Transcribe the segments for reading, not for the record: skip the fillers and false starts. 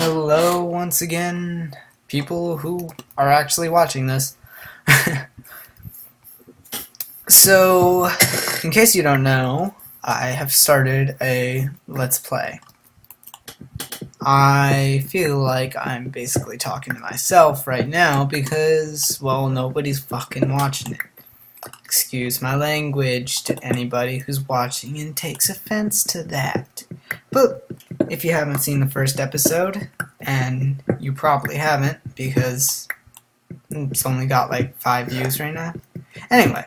Hello once again, people who are actually watching this. So, in case you don't know, I have started a Let's Play. I feel like I'm basically talking to myself right now because, well, nobody's fucking watching it. Excuse my language to anybody who's watching and takes offense to that. But if you haven't seen the first episode, and you probably haven't because it's only got like 5 views right now. Anyway,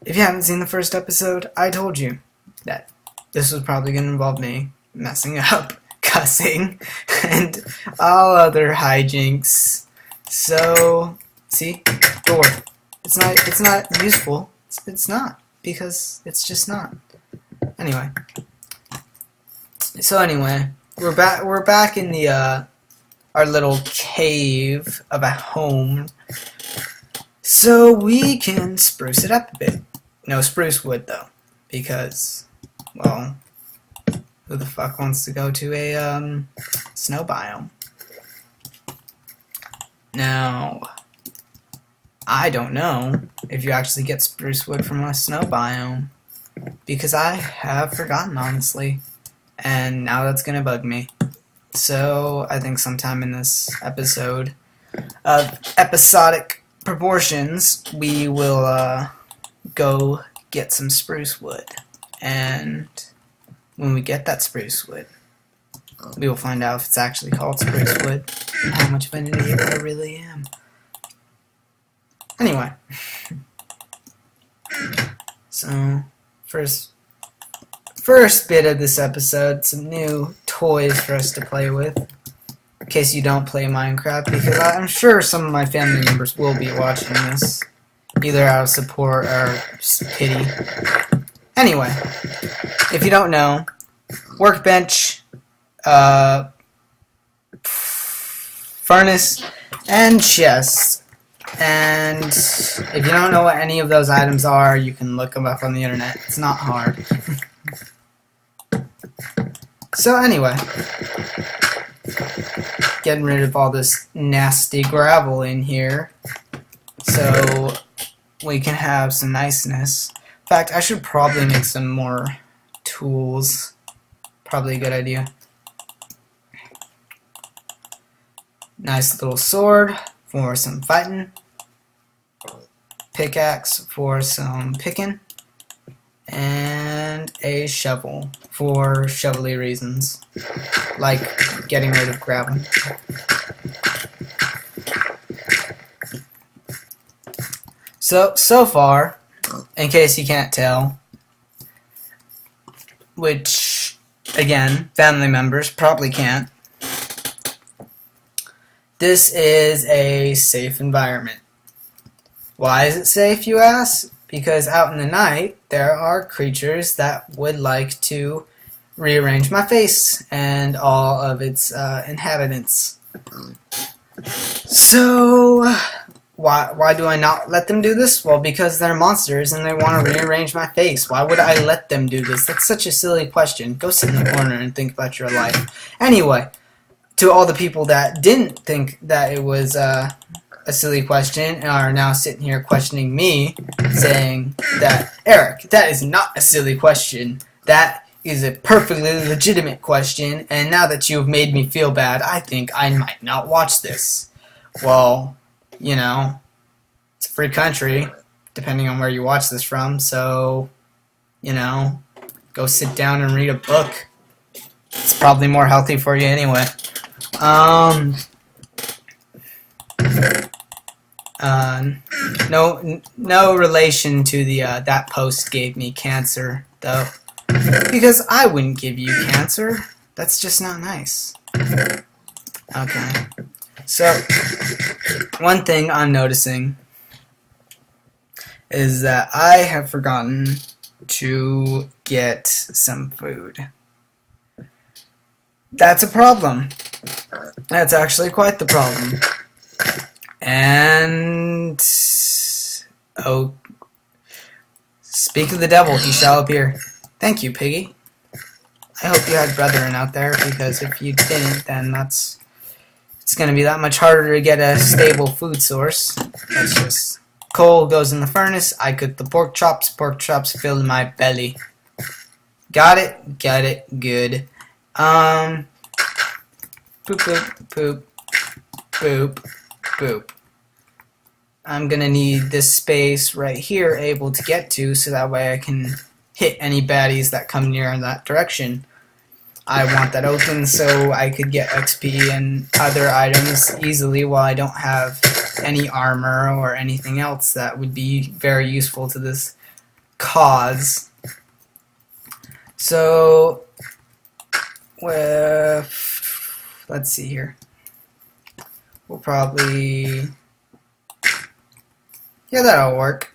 if you haven't seen the first episode, I told you that this was probably going to involve me messing up, cussing, and all other hijinks. So, see, door. It's not useful. It's not, because it's just not. Anyway. So anyway, we're back in the our little cave of a home. So we can spruce it up a bit. No spruce wood though, because, well, who the fuck wants to go to a snow biome? Now, I don't know if you actually get spruce wood from a snow biome, because I have forgotten, honestly, and now that's gonna bug me. So I think sometime in this episode of episodic proportions, we will go get some spruce wood, and when we get that spruce wood, we will find out if it's actually called spruce wood and how much of an idiot I really am. Anyway, so first bit of this episode, some new toys for us to play with, in case you don't play Minecraft, because I'm sure some of my family members will be watching this, either out of support or just pity. Anyway, if you don't know, workbench, furnace, and chest. And if you don't know what any of those items are, you can look them up on the internet. It's not hard. So anyway, getting rid of all this nasty gravel in here so we can have some niceness. In fact, I should probably make some more tools. Probably a good idea. Nice little sword for some fighting, pickaxe for some picking, and a shovel for shovelly reasons, like getting rid of gravel. So far, in case you can't tell, which, again, family members probably can't, this is a safe environment. Why is it safe, you ask? Because out in the night, there are creatures that would like to rearrange my face and all of its inhabitants. So, why do I not let them do this? Well, because they're monsters and they want to rearrange my face. Why would I let them do this? That's such a silly question. Go sit in the corner and think about your life. Anyway, to all the people that didn't think that it was a silly question and are now sitting here questioning me, saying that, Eric, that is not a silly question. That is a perfectly legitimate question, and now that you've made me feel bad, I think I might not watch this. Well, you know, it's a free country, depending on where you watch this from, so, you know, go sit down and read a book. It's probably more healthy for you anyway. No relation to the, that post gave me cancer, though. Because I wouldn't give you cancer. That's just not nice. Okay. So, one thing I'm noticing is that I have forgotten to get some food. That's a problem. That's actually quite the problem. And, oh, speak of the devil, he shall appear. Thank you, Piggy. I hope you had brethren out there, because if you didn't, then it's going to be that much harder to get a stable food source. That's just coal goes in the furnace. I cook the pork chops. Pork chops fill my belly. Got it? Got it. Good. Boop, boop, boop, boop, boop. I'm gonna need this space right here able to get to, so that way I can hit any baddies that come near in that direction. I want that open so I could get XP and other items easily while I don't have any armor or anything else that would be very useful to this cause. So, let's see here. We'll probably... yeah, that'll work.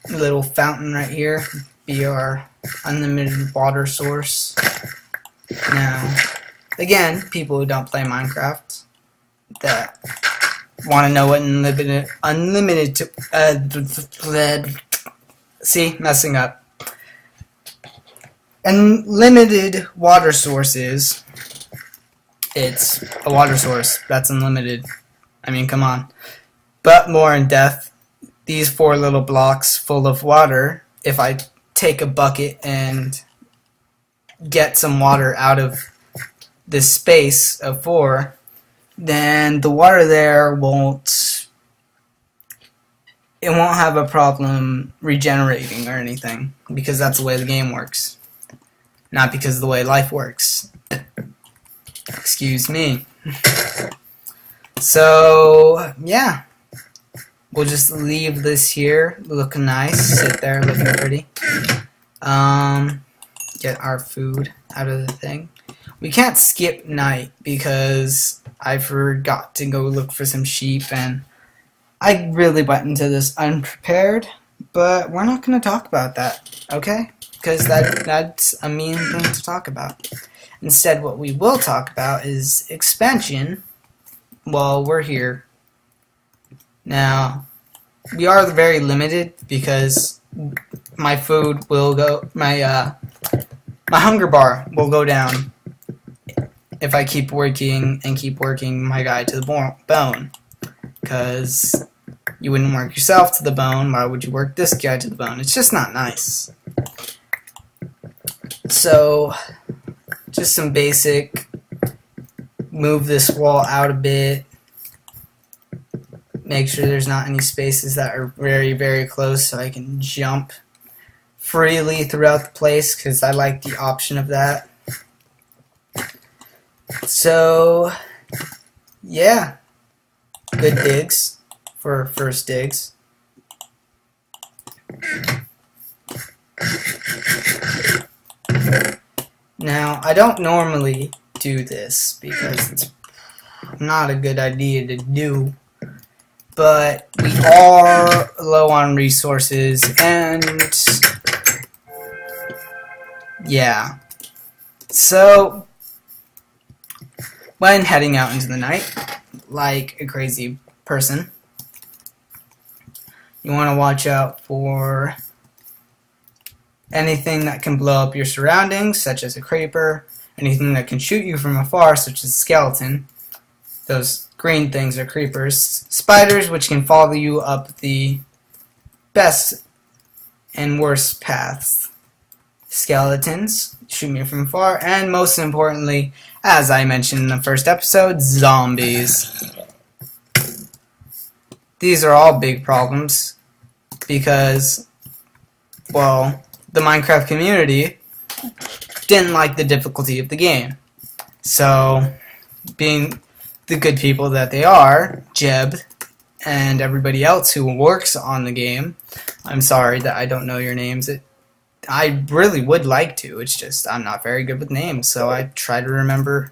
A little fountain right here. Be our unlimited water source. Now, again, people who don't play Minecraft that want to know what unlimited see, messing up. Unlimited water source is, it's a water source that's unlimited. I mean, come on. But more in depth, these 4 little blocks full of water, if I take a bucket and get some water out of this space of 4, then the water there won't have a problem regenerating or anything, because that's the way the game works, not because of the way life works. Excuse me. So yeah, we'll just leave this here looking nice, sit there looking pretty. Get our food out of the thing. We can't skip night because I forgot to go look for some sheep, and I really went into this unprepared, but we're not going to talk about that, okay? Because that's a mean thing to talk about. Instead, what we will talk about is expansion while we're here. Now, we are very limited because my food will go, my hunger bar will go down if I keep working my guy to the bone. Because you wouldn't work yourself to the bone, why would you work this guy to the bone? It's just not nice. So, just some basic, move this wall out a bit, make sure there's not any spaces that are very, very close so I can jump freely throughout the place, because I like the option of that. So, yeah, good digs for first digs. Now, I don't normally do this because it's not a good idea to do, but we are low on resources, and yeah. So, when heading out into the night, like a crazy person, you want to watch out for anything that can blow up your surroundings, such as a creeper, anything that can shoot you from afar, such as a skeleton. Those green things are creepers. Spiders, which can follow you up the best and worst paths. Skeletons, shoot me from afar. And most importantly, as I mentioned in the first episode, zombies. These are all big problems because, well, the Minecraft community didn't like the difficulty of the game. So, being the good people that they are, Jeb and everybody else who works on the game, I'm sorry that I don't know your names. I really would like to, it's just I'm not very good with names, so I try to remember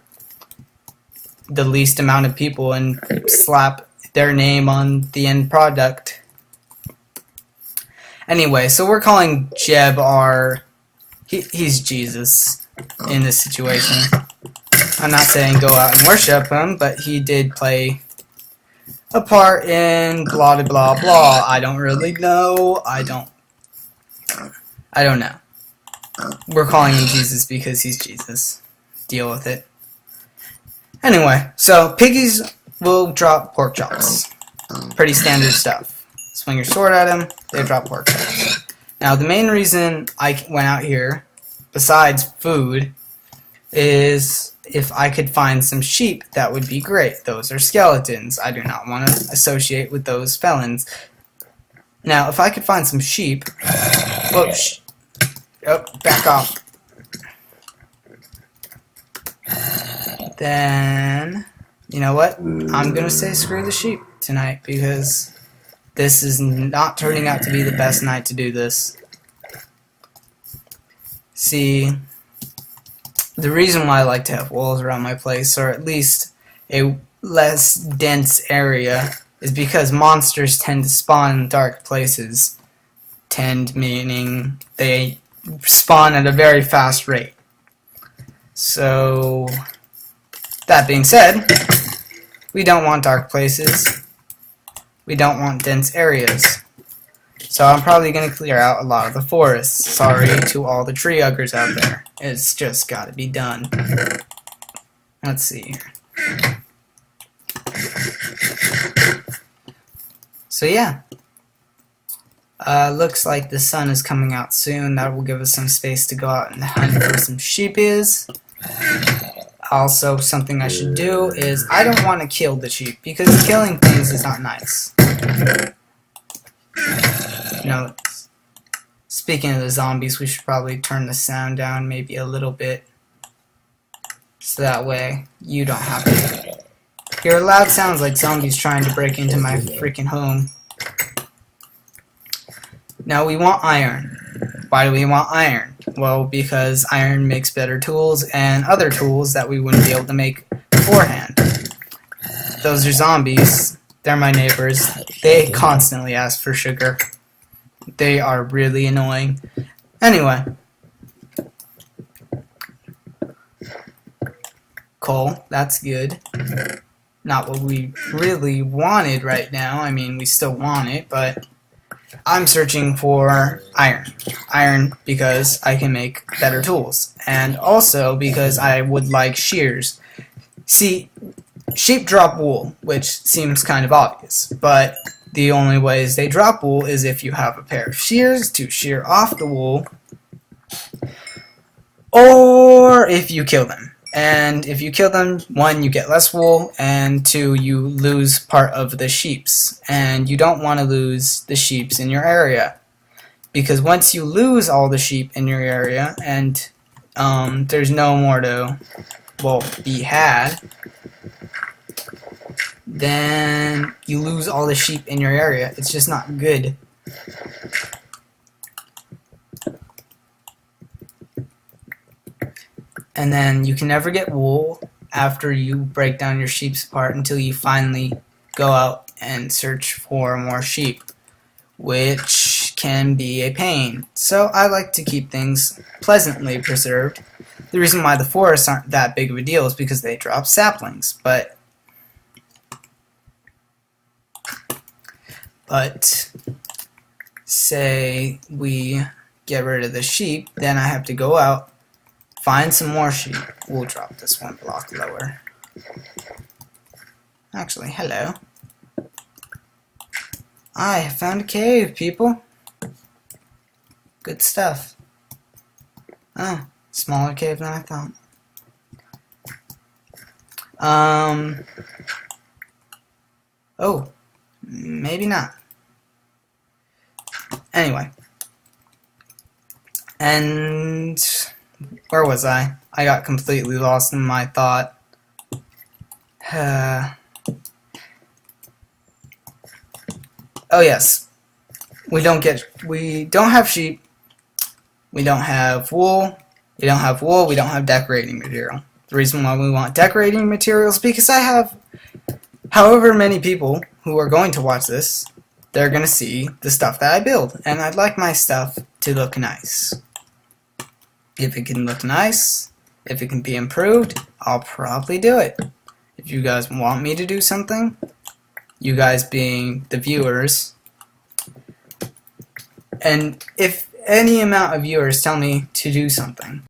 the least amount of people and slap their name on the end product. Anyway, so we're calling Jeb he's Jesus in this situation. I'm not saying go out and worship him, but he did play a part in blah blah blah blah. I don't really know. I I don't know. We're calling him Jesus because he's Jesus. Deal with it. Anyway, so piggies will drop pork chops. Pretty standard stuff. Swing your sword at them, they drop pork chops. Now, the main reason I went out here, besides food, is if I could find some sheep, that would be great. Those are skeletons. I do not want to associate with those felons. Now, if I could find some sheep... Whoops. Oh, back off. Then, you know what? I'm going to say screw the sheep tonight because this is not turning out to be the best night to do this. See, the reason why I like to have walls around my place, or at least a less dense area, is because monsters tend to spawn in dark places. Tend meaning they spawn at a very fast rate. So, that being said, we don't want dark places. We don't want dense areas. So I'm probably going to clear out a lot of the forests. Sorry to all the tree huggers out there. It's just got to be done. Let's see here. So yeah. Looks like the sun is coming out soon. That will give us some space to go out and hunt for some sheepies. Also, something I should do is I don't want to kill the sheep because killing things is not nice. You know, speaking of the zombies, we should probably turn the sound down maybe a little bit so that way you don't have to hear loud sounds like zombies trying to break into my freaking home. Now we want iron. Why do we want iron? Well, because iron makes better tools and other tools that we wouldn't be able to make beforehand. Those are zombies. They're my neighbors. They constantly ask for sugar. They are really annoying. Anyway. Coal. That's good. Not what we really wanted right now. I mean, we still want it, but I'm searching for iron. Iron because I can make better tools. And also because I would like shears. See, sheep drop wool, which seems kind of obvious, but the only ways they drop wool is if you have a pair of shears to shear off the wool, or if you kill them. And if you kill them, 1, you get less wool, and 2, you lose part of the sheeps. And you don't want to lose the sheeps in your area. Because once you lose all the sheep in your area, and there's no more to, well, be had, then you lose all the sheep in your area. It's just not good. And then you can never get wool after you break down your sheeps apart until you finally go out and search for more sheep, which can be a pain. So I like to keep things pleasantly preserved. The reason why the forests aren't that big of a deal is because they drop saplings, but say we get rid of the sheep, then I have to go out, find some more sheep. We'll drop this 1 block lower. Actually, hello. I have found a cave, people. Good stuff. Oh, smaller cave than I thought. Oh, maybe not. Anyway. And where was I? I got completely lost in my thought. Oh yes. We don't have sheep. We don't have wool. We don't have decorating material. The reason why we want decorating materials is because I have however many people who are going to watch this, they're going to see the stuff that I build. And I'd like my stuff to look nice. If it can look nice, if it can be improved, I'll probably do it. If you guys want me to do something, you guys being the viewers, and if any amount of viewers tell me to do something.